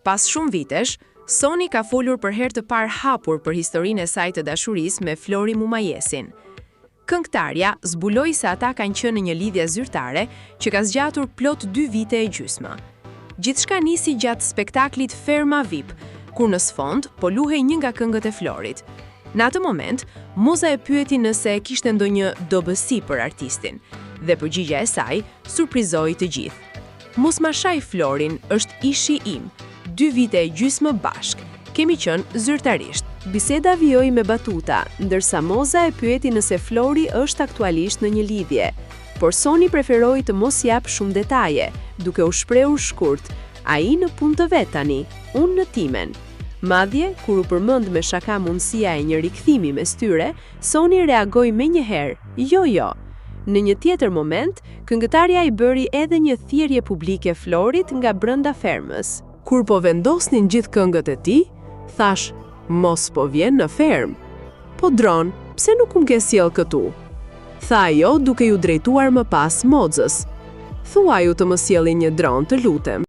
Pas shumë vitesh, Soni ka folur për herë të parë hapur për historinë e saj të dashurisë me Flori Mumajesin. Këngëtarja zbuloi se ata kanë qenë në një lidhje zyrtare që ka zgjatur plot 2 vite e gjysmë. Gjithçka nisi gjatë spektaklit Ferma VIP, kur në sfond po luhej një nga këngët e Florit. Në atë moment, Moza e pyeti nëse kishte ndonjë dobësi për artistin, dhe përgjigja e saj surprizoi të gjithë. Mos ma shaj Florin, është ishi im. 2 vite e gjysmë bashk. Kemi qenë zyrtarisht. Biseda vijoi me batuta, ndërsa Moza e pyeti nëse Flori është aktualisht në një lidhje. Por Soni preferoi të mos jap shumë detaje, duke u shprehur shkurt. Ai në punë të vet tani, unë në timen. Madje, kur u përmend me shaka mundësia e një rikthimi mes tyre, Soni reagoi menjëherë, jo. Në një tjetër moment, këngëtarja i bëri edhe një thirrje publike Florit nga brenda fermës. Kur po vendosnin gjithë këngët e tij, thash, mos po vjen në fermë. Po dron, pse nuk më ke sjell këtu? Tha ajo duke ju drejtuar më pas Mozës. Thuaju të më sjellin një dron, të lutem.